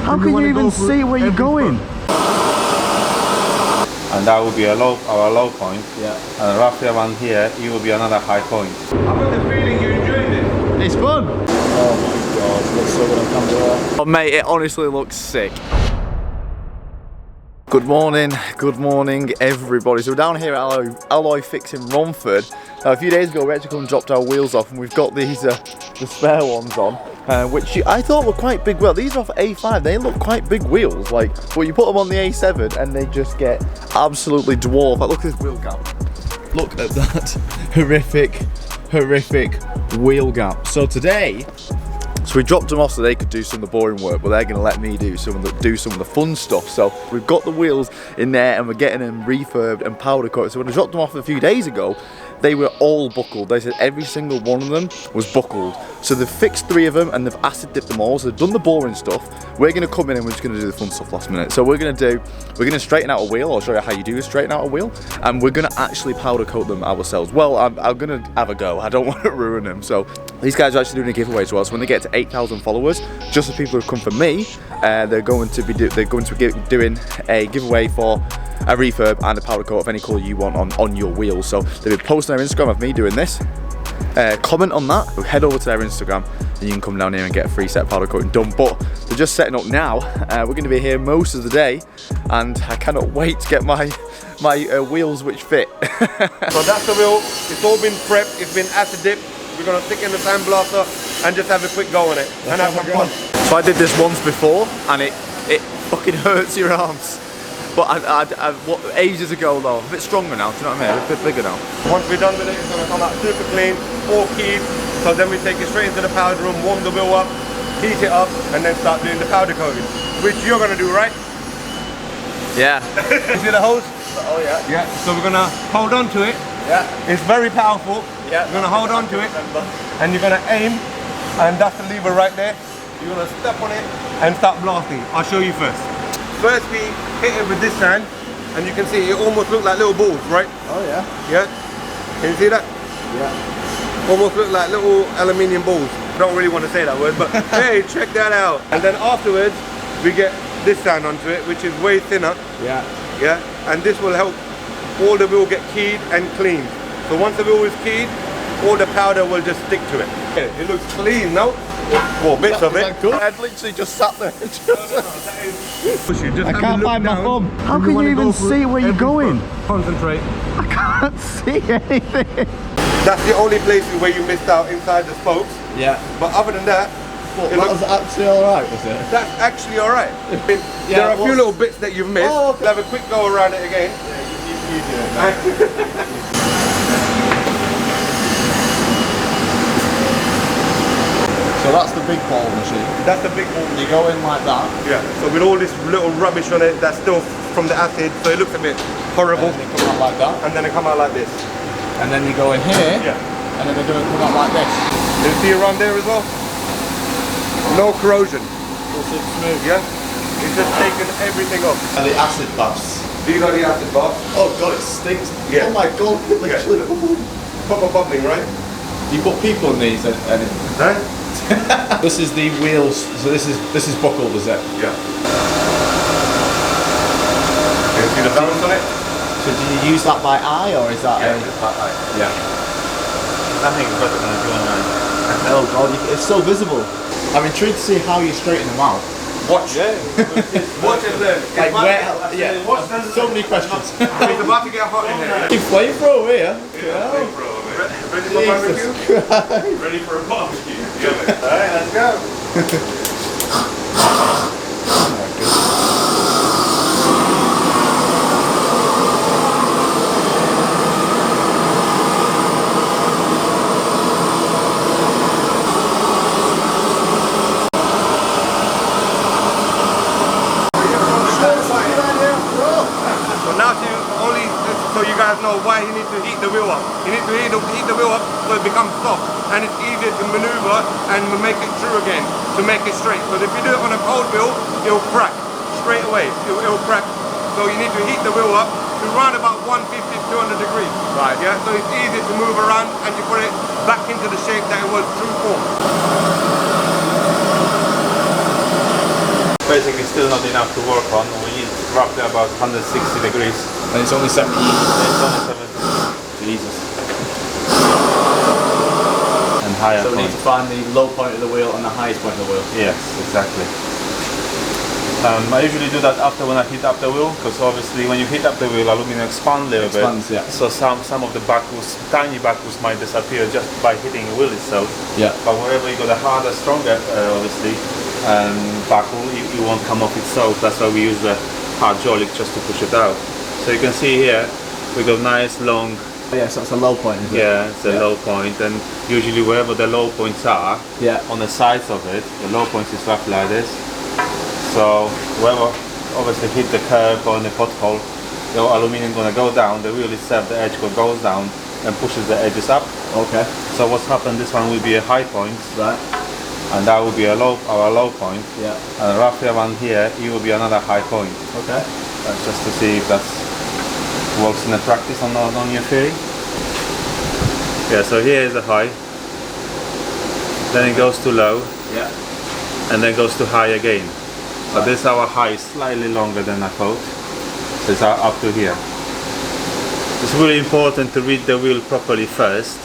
How can you even see where you're going? And that will be our low point. Yeah. And roughly around here, it will be another high point. I've got the feeling you enjoyed it. It's fun. Oh my god, it looks so good on camera. Oh mate, it honestly looks sick. Good morning everybody. So we're down here at AlloyFix in Romford. Now a few days ago we actually come and dropped our wheels off and we've got these the spare ones on. Which I thought were quite big. Well, these are off A5, they look quite big wheels, like, but you put them on the A7 and they just get absolutely dwarf. Like, look at this wheel gap. Look at that horrific wheel gap. So today, we dropped them off so they could do some of the boring work, but they're going to let me do some of the fun stuff. So we've got the wheels in there and we're getting them refurbed and powder coated. So when I dropped them off a few days ago, they were all buckled. They said every single one of them was buckled. So they've fixed 3 of them and they've acid dipped them all. So they've done the boring stuff. We're going to come in and we're just going to do the fun stuff last minute. So we're going to straighten out a wheel. I'll show you how you do straighten out a wheel. And we're going to actually powder coat them ourselves. Well, I'm going to have a go. I don't want to ruin them. So these guys are actually doing a giveaway as well. So when they get to 8,000 followers, just the people who've come from me, they're going to be doing a giveaway for a refurb and a powder coat of any colour you want on your wheels. So they've been posting their Instagram of me doing this. Comment on that, we'll head over to their Instagram and you can come down here and get a free set of powder coating done. But they're just setting up now. We're going to be here most of the day and I cannot wait to get my wheels which fit. So that's the wheel. It's all been prepped, it's been acid dipped. We're going to stick in the sandblaster and just have a quick go on it and have some fun. So I did this once before and it fucking hurts your arms. But ages ago though, a bit stronger now, do you know what I mean? A bit bigger now. Once we're done with it, it's going to come out super clean, all keyed. So then we take it straight into the powder room, warm the wheel up, heat it up, and then start doing the powder coating. Which you're going to do, right? Yeah. You see the hose? Oh yeah. Yeah, so we're going to hold on to it. Yeah. It's very powerful. Yeah. You're going to hold on to it, and you're going to aim, and that's the lever right there. You're going to step on it and start blasting. I'll show you first. First we hit it with this sand, and you can see it almost look like little balls, right? Oh yeah. Yeah? Can you see that? Yeah. Almost look like little aluminium balls. I don't really want to say that word, but hey, check that out. And then afterwards, we get this sand onto it, which is way thinner. Yeah. Yeah? And this will help all the wheel get keyed and cleaned. So once the wheel is keyed, all the powder will just stick to it. Yeah, it looks clean, no? Well, bits of it. I'd literally just sat there. I can't find my thumb. How can you even see where you're going? Concentrate. I can't see anything. That's the only places where you missed out inside the spokes. Yeah. But other than that, well, that was actually alright, was it? That's actually alright. There are a few little bits that you've missed. Oh, okay. We'll have a quick go around it again. Yeah, you do it. So that's the big ball machine. That's the big ball. You go in like that. Yeah. So with all this little rubbish on it, that's still from the acid, so it looks a bit horrible. And then they come out like that. And then they come out like this. And then you go in here. Yeah. And then they do it come out like this. You see around there as well? No corrosion. It's smooth. Yeah. It's just taking everything off. And the acid baths. These are the acid baths. Oh god, it stinks. Yeah. Oh my god, literally. Proper bubbling, right? You put people in these and Huh? This is the wheels, so this is buckled, is it? Yeah. Can you see the balance on it? So do you use that by eye or is that just by eye. Yeah. That makes better than if you want. Oh god, it's so visible. I'm intrigued to see how you straighten them out. Watch. Yeah. Watch and learn. Like where, watch, so many questions. It's about to get hot in here. You flamethrower here. Yeah, flamethrower. Ready for barbecue? Christ. Ready for a barbecue? Yeah. Alright, let's go. So you guys know why you need to heat the wheel up. You need to heat the wheel up so it becomes soft and it's easier to maneuver and make it true again to make it straight. Because if you do it on a cold wheel, it'll crack straight away. It'll crack. So you need to heat the wheel up to around about 150 to 200 degrees. Right. Yeah. So it's easy to move around and you put it back into the shape that it was true form. Basically still not enough to work on. We need roughly about 160 degrees. And it's only 70. It's only 70. Jesus. And higher So we point. need to find the low point of the wheel and the highest point of the wheel. Yes, exactly. I usually do that after when I heat up the wheel, because obviously when you heat up the wheel, aluminum expands a little Expands, bit. yeah. So some of the buckles, tiny buckles, might disappear just by hitting the wheel itself. Yeah. But wherever you got a harder, stronger, obviously, buckle, it won't come off itself. That's why we use the hydraulic just to push it out. So you can see here, we got nice long. Yeah, so that's a low point, is it? Yeah, it's a low point, and usually wherever the low points are, on the sides of it, the low point is roughly like this. So wherever obviously hit the curb or in the pothole, the aluminium gonna go down, the wheel itself, the edge goes down and pushes the edges up. Okay. So what's happened, this one will be a high point, Right. and that will be our low point. Yeah. And roughly around here, it will be another high point. Okay. Just to see if that works in the practice on your theory. Yeah, so here is a high, then it goes to low, Yeah. and then goes to high again. So this is our high, slightly longer than I thought. So it's up to here. It's really important to read the wheel properly first,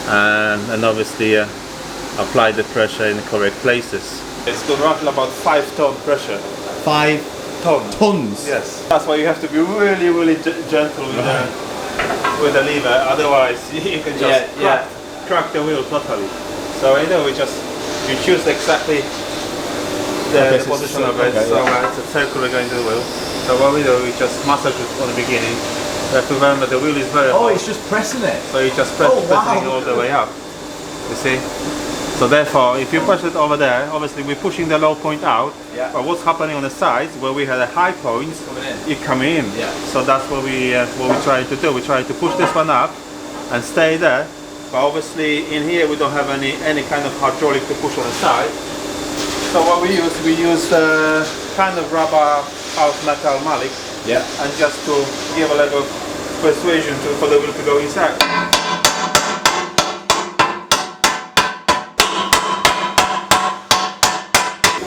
and obviously apply the pressure in the correct places. It's got roughly about 5 ton pressure. 5 tons? Yes. That's why you have to be really, really gentle with the lever. Otherwise, you can just crack the wheel totally. So you choose exactly the position of it. So it's a circular going to the wheel. So what we do, we just massage it on the beginning. You have to remember the wheel is very hot. Oh, it's just pressing it. So you just press it all the way up. You see? So therefore, if you push it over there, obviously we're pushing the low point out. Yeah. But what's happening on the sides where we had a high point, it coming in. Yeah. So that's what we try to do. We try to push this one up and stay there. But obviously in here we don't have any kind of hydraulic to push on the side. So what we use kind of rubber out metal mallet. Yeah. And just to give a level of persuasion for the wheel to go inside.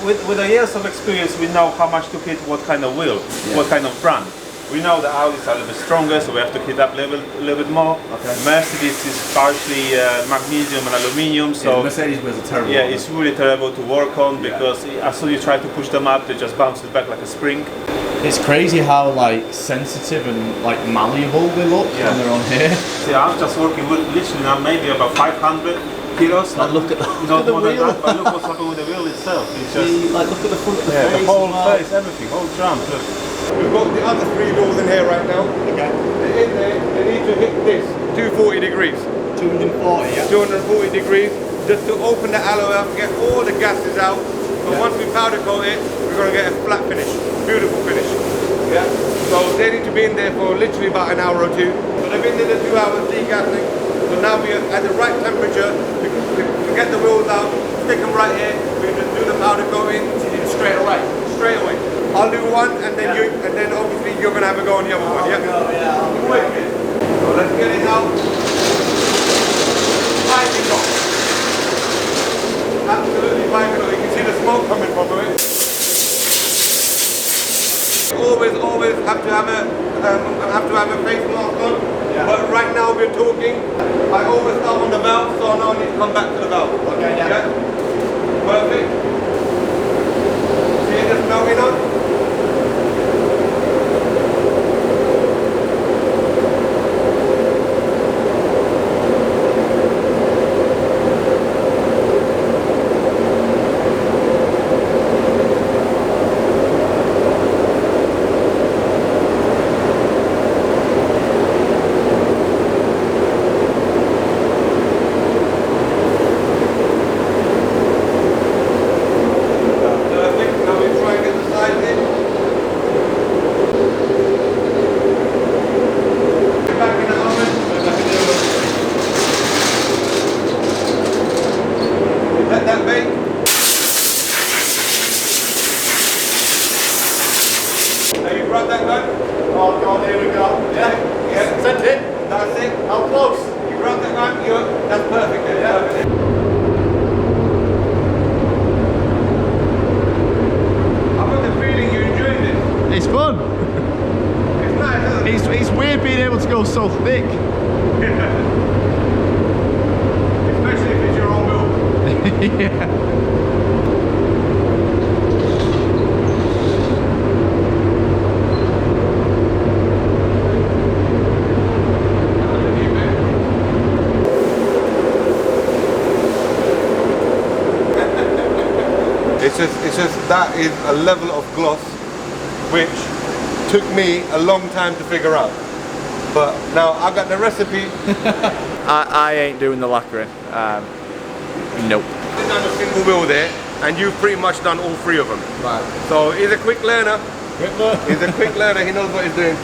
With the years of experience, we know how much to hit what kind of wheel, what kind of brand. We know the Audis are a little bit stronger, so we have to hit up a little bit more. Okay. Mercedes is partially magnesium and aluminium, so Mercedes wheels are terrible. Yeah, it's really terrible to work on because as soon as you try to push them up, they just bounce it back like a spring. It's crazy how like sensitive and like malleable they look when they're on here. See, I'm just working with literally now maybe about 500 kilos. Like, look at the wheel. wheel. But look what's happened with the wheel itself. It's just Like look at the front of the face. the whole as well. face, everything, whole jump. Look. We've got the other 3 doors in here right now. Okay. They're in there, they need to hit this, 240 degrees. 240, yeah. 240 degrees, just to open the alloy up, get all the gases out. But once we powder coat it, we're going to get a flat finish, beautiful finish. Yeah. So they need to be in there for literally about an hour or 2. So they've been in there 2 hours degassing. So now we're at the right temperature. We get the wheels out, stick them right here. We just do the powder coating straight away. Straight away. I'll do one, and then obviously you're gonna have a go on the other one. Yeah. Wicked. So let's get it out. Piping hot. Absolutely piping hot. You can see the smoke coming from it. Always have to have a face mask on. Yeah. But right now we're talking. I always start on the valve, so now I need to come back to the valve. Okay, yeah. Perfect. See it just melting on? being able to go so thick. Especially if it's your own wheel. Yeah. It's just that is a level of gloss which took me a long time to figure out. But now I got the recipe. I ain't doing the lacquering. Nope. He's done a single wheel there, and you've pretty much done all three of them. Right. So he's a quick learner. He's a quick learner. He knows what he's doing.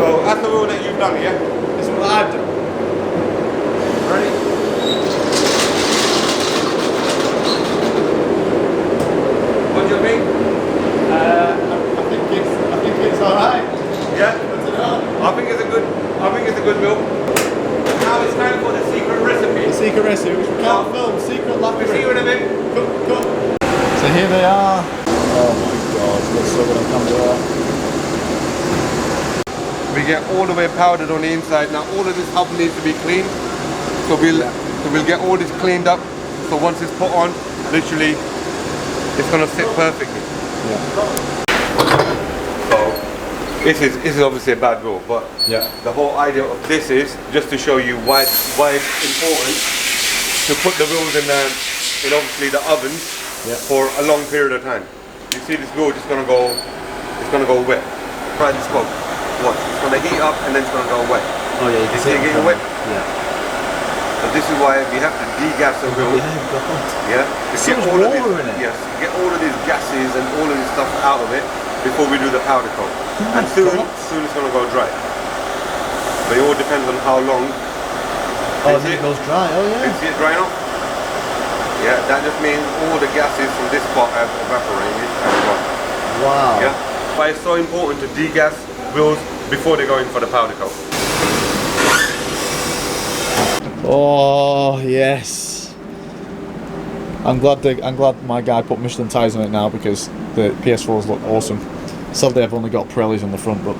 So that's the wheel that you've done, yeah? This is what I've done. Ready? What do you think? I think it's alright. Yeah? I think it's a good wheel. Now it's time for the secret recipe. The secret recipe, which we can't film. Secret lacquering. We'll see you in a bit. Cut. So here they are. Oh my god, looks so good on camera. We get all the way powdered on the inside. Now all of this hub needs to be clean. So we'll get all this cleaned up. So once it's put on, literally, it's gonna sit perfectly. Yeah. So this is obviously a bad wheel, but Yeah. the whole idea of this is just to show you why it's important to put the wheels in obviously the ovens for a long period of time. You see this wheel just gonna go wet. Try this smoke. Watch, it's gonna heat up and then it's gonna go wet. Oh yeah, you can see it getting wet. Yeah. So this is why we have to degas the wheel. Yeah. To So much all of water this, in it. Yes. Get all of these gases and all of this stuff out of it before we do the powder coat. And soon it's gonna go dry. But it all depends on how long. Oh, then it goes dry. Oh Can yeah. you see it drying off? Yeah, that just means all the gases from this part have evaporated and gone. Wow. Yeah. But it's so important to degas wheels before they go in for the powder coat. Oh yes. I'm glad my guy put Michelin tyres on it now because the PS4s look awesome. Sadly, I've only got Pirellis on the front, but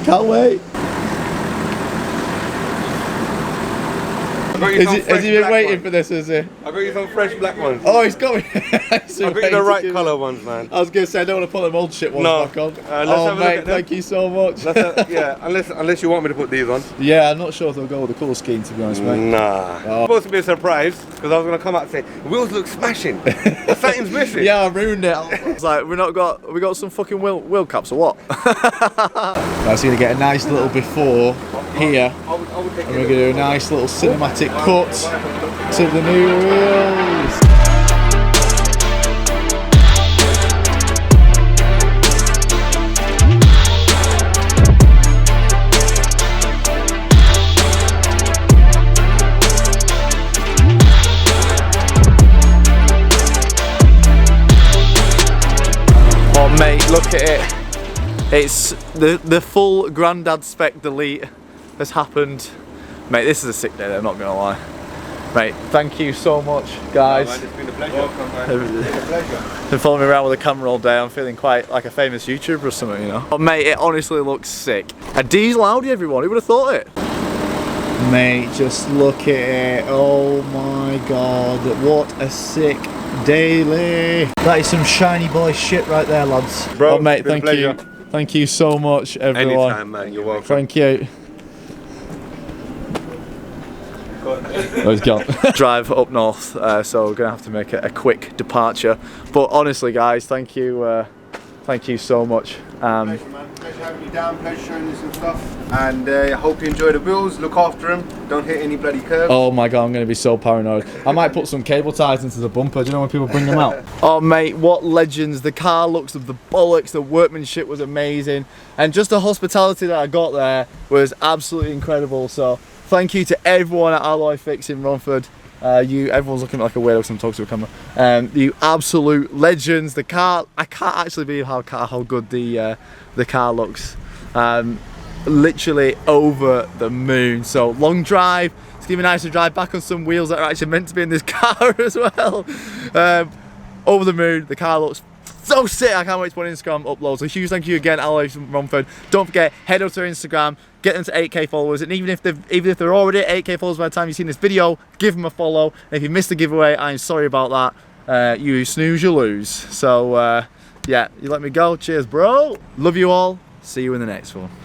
can't wait. Has he been waiting for this? Is he? I got you some fresh black ones. Oh, he's got me. I got you the right colour ones, man. I was gonna say I don't want to put them old shit ones back on. Let's Oh have a look mate, at them. thank you so much. Yeah, unless you want me to put these on. Yeah, I'm not sure if they'll go with the colour scheme to be honest, mate. Nah. It's supposed to be a surprise because I was gonna come out and say wheels look smashing. But something's missing. Yeah, I ruined it. It's like we got some fucking wheel caps or what? I was gonna get a nice little before here, I would take and we're gonna do a nice little cinematic cut to the new wheels. Oh mate, look at it. It's the full grandad spec delete has happened. Mate, this is a sick day, I'm not gonna lie. Mate, thank you so much, guys. Man, it's been a pleasure. Welcome, man. It's been a pleasure. Been following me around with a camera all day. I'm feeling quite like a famous YouTuber or something, you know. But mate, it honestly looks sick. A diesel Audi, everyone. Who would have thought it? Mate, just look at it. Oh my god, what a sick daily. That is some shiny boy shit right there, lads. Bro, oh, mate, it's been a thank you. pleasure. Thank you so much, everyone. Anytime, man. You're welcome. Thank you. Oh, he's gone. Drive up north, so we're gonna have to make a quick departure. But honestly, guys, thank you so much. Pleasure, man. Pleasure having you down. Pleasure showing you some stuff. And I hope you enjoy the wheels. Look after them. Don't hit any bloody curves. Oh my god, I'm going to be so paranoid. I might put some cable ties into the bumper. Do you know when people bring them out? Oh mate, what legends. The car looks of the bollocks, the workmanship was amazing. And just the hospitality that I got there was absolutely incredible. So thank you to everyone at AlloyFix in Romford. Everyone's looking like a weirdo because I'm talking to a camera. You absolute legends. The car, I can't actually believe how good the car looks. Literally over the moon. So long drive. It's gonna be nice to drive back on some wheels that are actually meant to be in this car as well. Over the moon. The car looks so sick. I can't wait to put Instagram uploads. So huge thank you again, AlloyFix from Romford. Don't forget, head over to Instagram, get them to 8k followers, and even if they're already at 8k followers by the time you've seen this video, give them a follow. And if you missed the giveaway, I'm sorry about that. You snooze, you lose. So yeah, you let me go. Cheers, bro. Love you all. See you in the next one.